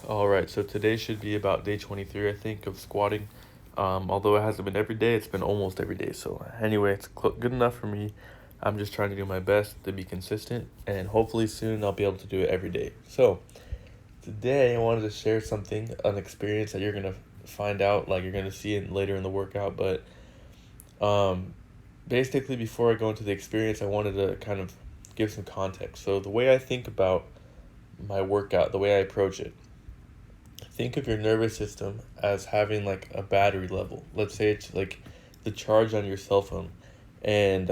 All right, so today should be about day 23, I think, of squatting. Although it hasn't been every day, it's been almost every day. So, anyway, it's good enough for me. I'm just trying to do my best to be consistent, and hopefully soon I'll be able to do it every day. So, today I wanted to share something, an experience that you're going to find out, like you're going to see it later in the workout. But um, basically, before I go into the experience, I wanted to kind of give some context. So, the way I think about my workout, the way I approach it, think of your nervous system as having like a battery level. Let's say it's like the charge on your cell phone. And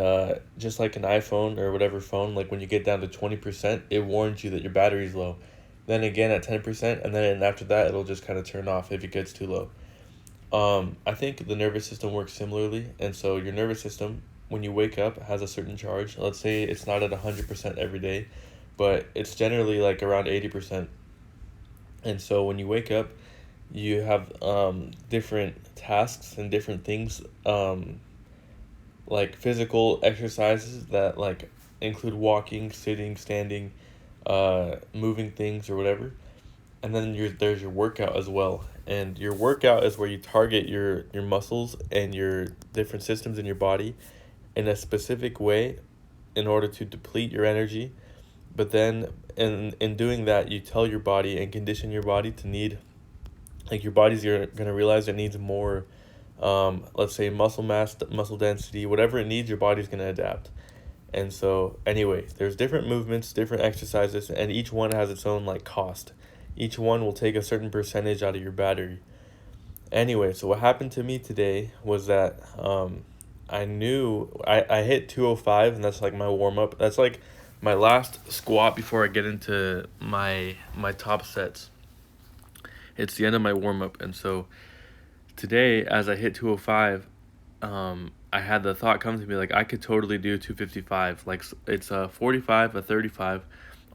just like an iPhone or whatever phone, like when you get down to 20%, it warns you that your battery's low. Then again at 10%, and then after that, it'll just kind of turn off if it gets too low. I think the nervous system works similarly. And so your nervous system, when you wake up, has a certain charge. Let's say it's not at 100% every day, but it's generally like around 80%. And so when you wake up, you have different tasks and different things, like physical exercises that like include walking, sitting, standing, moving things or whatever. And then there's your workout as well. And your workout is where you target your muscles and your different systems in your body in a specific way in order to deplete your energy. But then in doing that, you tell your body and condition your body to need, like your body's gonna realize it needs more, let's say muscle mass, muscle density, whatever it needs, your body's gonna adapt. And so anyway, there's different movements, different exercises, and each one has its own like cost. Each one will take a certain percentage out of your battery. Anyway, so what happened to me today was that I hit 205, and that's like my warm up. That's like my last squat before I get into my top sets. It's the end of my warm up, and so today as I hit 205, I had the thought come to me like I could totally do 255. Like it's a 45, a 35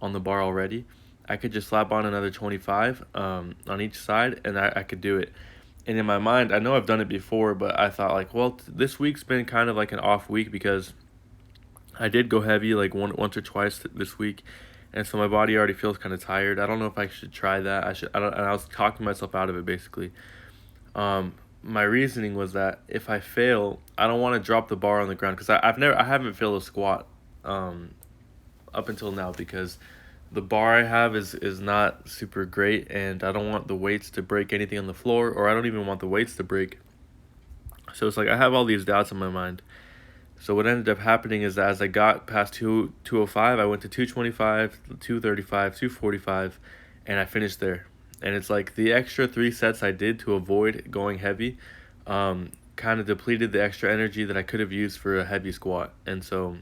on the bar already. I could just slap on another 25 on each side, and I could do it. And in my mind, I know I've done it before, but I thought like, well, this week's been kind of like an off week because I did go heavy like once or twice this week, and so my body already feels kind of tired. I don't know if I should try that. I should. I don't. And I was talking myself out of it basically. My reasoning was that if I fail, I don't want to drop the bar on the ground because I haven't failed a squat, up until now because the bar I have is not super great, and I don't want the weights to break anything on the floor, or I don't even want the weights to break. So it's like I have all these doubts in my mind. So what ended up happening is that as I got past 205, I went to 225, 235, 245, and I finished there. And it's like the extra three sets I did to avoid going heavy, kind of depleted the extra energy that I could have used for a heavy squat. And so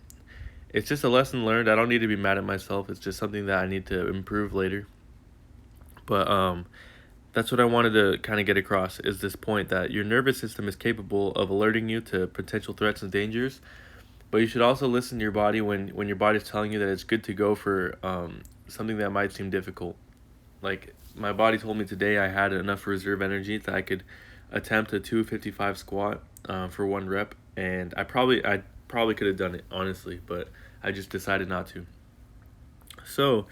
it's just a lesson learned. I don't need to be mad at myself. It's just something that I need to improve later. But that's what I wanted to kind of get across is this point that your nervous system is capable of alerting you to potential threats and dangers, but you should also listen to your body when your body's telling you that it's good to go for something that might seem difficult. Like my body told me today I had enough reserve energy that I could attempt a 255 squat for one rep, and I probably could have done it honestly, but I just decided not to. So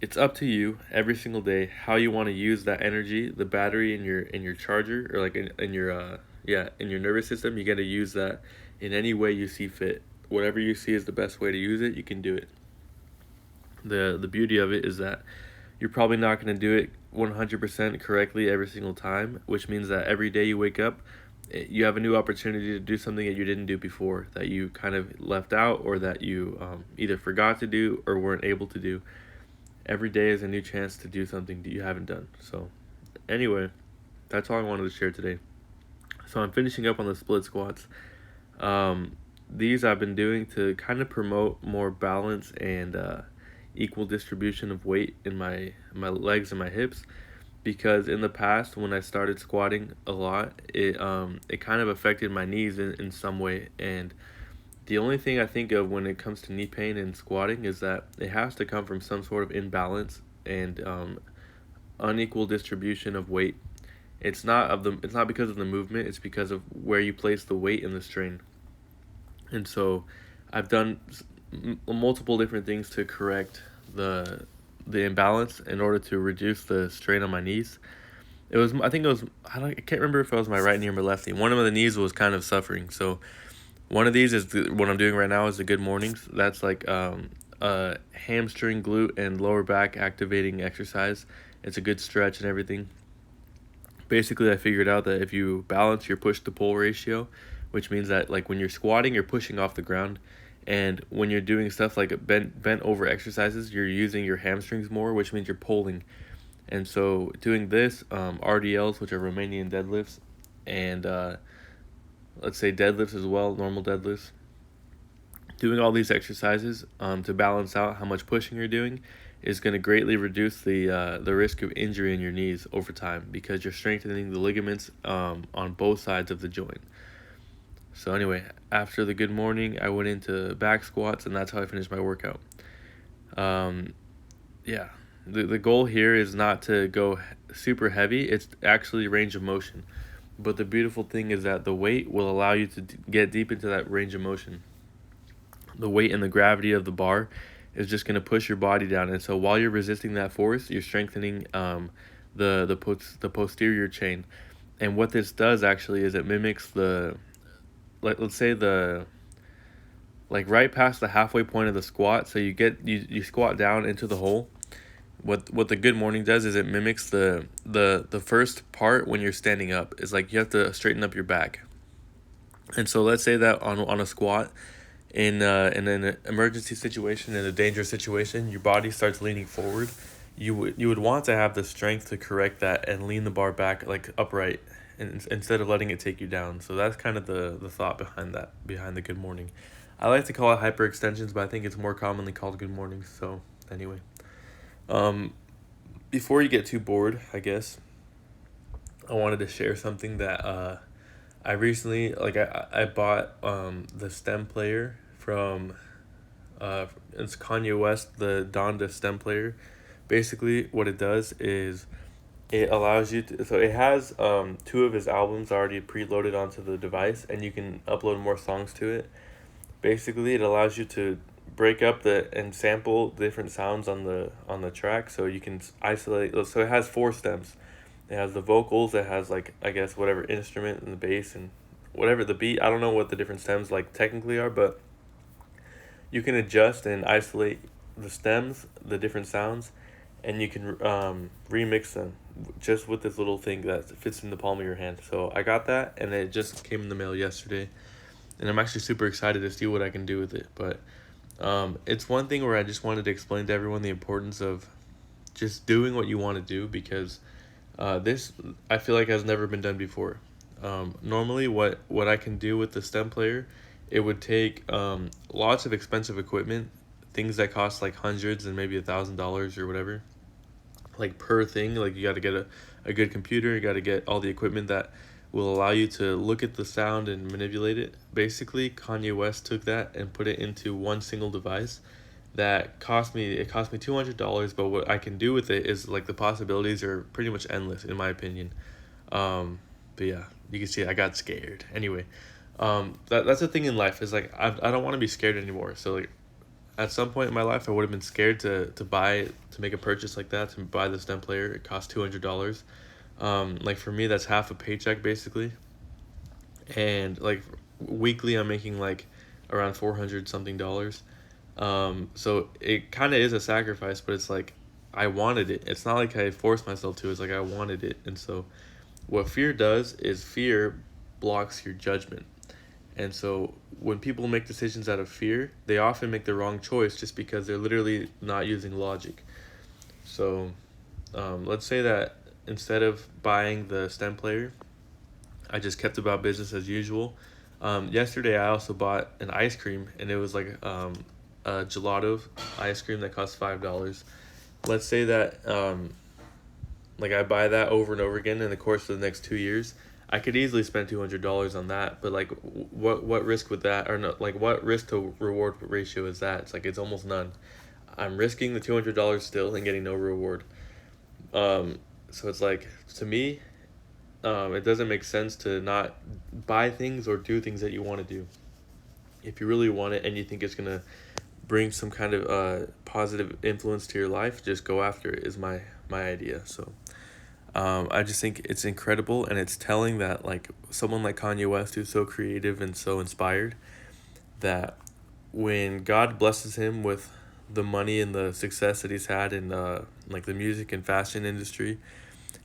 it's up to you every single day how you want to use that energy, the battery in your charger or like in your yeah, in your nervous system. You got to use that in any way you see fit. Whatever you see is the best way to use it, you can do it. The beauty of it is that you're probably not going to do it 100% correctly every single time, which means that every day you wake up, you have a new opportunity to do something that you didn't do before, that you kind of left out, or that you either forgot to do or weren't able to do. Every day is a new chance to do something that you haven't done. So, anyway, that's all I wanted to share today. So, I'm finishing up on the split squats. These I've been doing to kind of promote more balance and equal distribution of weight in my legs and my hips, because in the past when I started squatting a lot, it kind of affected my knees in some way. And the only thing I think of when it comes to knee pain and squatting is that it has to come from some sort of imbalance and unequal distribution of weight. It's not because of the movement, it's because of where you place the weight and the strain. And so I've done multiple different things to correct the the imbalance in order to reduce the strain on my knees. It was, I think it was, I can't remember if it was my right knee or my left knee. One of the knees was kind of suffering. So one of these is what I'm doing right now is the good mornings. That's like hamstring, glute, and lower back activating exercise. It's a good stretch and everything. Basically, I figured out that if you balance your push to pull ratio, which means that like when you're squatting, you're pushing off the ground, and when you're doing stuff like bent over exercises, you're using your hamstrings more, which means you're pulling. And so doing this, RDLs, which are Romanian deadlifts, and let's say deadlifts as well, normal deadlifts. Doing all these exercises to balance out how much pushing you're doing is going to greatly reduce the risk of injury in your knees over time because you're strengthening the ligaments on both sides of the joint. So anyway, after the good morning, I went into back squats, and that's how I finished my workout. Yeah, the goal here is not to go super heavy. It's actually range of motion. But the beautiful thing is that the weight will allow you to get deep into that range of motion. The weight and the gravity of the bar is just going to push your body down, and so while you're resisting that force, you're strengthening the posterior chain. And what this does actually is it mimics the, let's say the, like right past the halfway point of the squat. So you squat down into the hole. What the good morning does is it mimics the first part when you're standing up. It's like you have to straighten up your back. And so let's say that on a squat, in an emergency situation, in a dangerous situation, your body starts leaning forward. You would want to have the strength to correct that and lean the bar back like upright, instead of letting it take you down. So that's kind of the thought behind the good morning. I like to call it hyperextensions, but I think it's more commonly called good mornings. So anyway, before you get too bored, I guess I wanted to share something that I recently, like I bought the stem player from it's Kanye West, the Donda stem player. Basically what it does is it allows you to, so it has two of his albums already preloaded onto the device, and you can upload more songs to it. Basically it allows you to break up and sample different sounds on the track, so you can isolate. So it has four stems. It has the vocals, it has like, I guess, whatever instrument and the bass and whatever the beat. I don't know what the different stems like technically are, but you can adjust and isolate the stems, the different sounds, and you can remix them just with this little thing that fits in the palm of your hand. So I got that, and it just came in the mail yesterday, and I'm actually super excited to see what I can do with it. But it's one thing where I just wanted to explain to everyone the importance of just doing what you want to do, because this, I feel like, has never been done before. Normally what I can do with the stem player, it would take lots of expensive equipment, things that cost like hundreds and maybe $1,000 or whatever, like per thing. Like you got to get a good computer, you got to get all the equipment that will allow you to look at the sound and manipulate it. Basically, Kanye West took that and put it into one single device that cost me $200. But what I can do with it is, like, the possibilities are pretty much endless in my opinion. But yeah, you can see I got scared. Anyway, that's the thing in life, is like I don't want to be scared anymore. So like at some point in my life I would have been scared to make a purchase like that, to buy the stem player. It cost $200. Like for me, that's half a paycheck basically, and like weekly I'm making like around 400 something dollars. So it kind of is a sacrifice, but it's like I wanted it. It's not like I forced myself to. It's like I wanted it. And so what fear does is fear blocks your judgment. And so when people make decisions out of fear, they often make the wrong choice just because they're literally not using logic. So let's say that instead of buying the stem player, I just kept about business as usual. Yesterday I also bought an ice cream, and it was like a gelato ice cream that cost $5. Let's say that like I buy that over and over again in the course of the next 2 years. I could easily spend $200 on that, but like what risk would that, or no, like what risk to reward ratio is that? It's like it's almost none. I'm risking the $200 still and getting no reward. So it's like, to me, it doesn't make sense to not buy things or do things that you want to do. If you really want it and you think it's gonna bring some kind of positive influence to your life, just go after it is my idea. So I just think it's incredible, and it's telling that like someone like Kanye West, who's so creative and so inspired, that when God blesses him with the money and the success that he's had in like the music and fashion industry,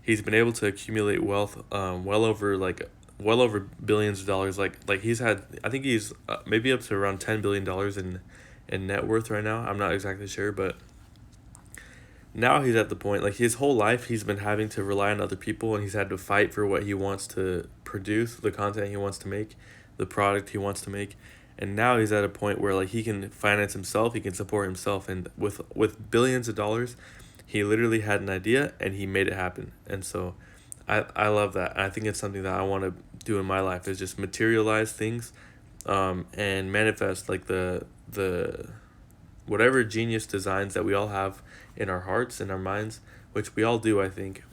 he's been able to accumulate wealth well over billions of dollars. Like he's had, I think he's maybe up to around $10 billion in net worth right now. I'm not exactly sure, but now he's at the point, like his whole life he's been having to rely on other people, and he's had to fight for what he wants to produce, the content he wants to make, the product he wants to make. And now he's at a point where like he can finance himself, he can support himself, and with billions of dollars, he literally had an idea and he made it happen. And so I love that. And I think it's something that I want to do in my life, is just materialize things, and manifest like the whatever genius designs that we all have in our hearts and our minds, which we all do. I think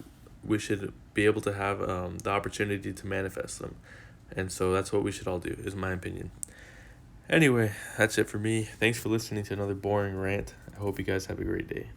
we should be able to have the opportunity to manifest them. And so that's what we should all do, is my opinion. Anyway, that's it for me. Thanks for listening to another boring rant. I hope you guys have a great day.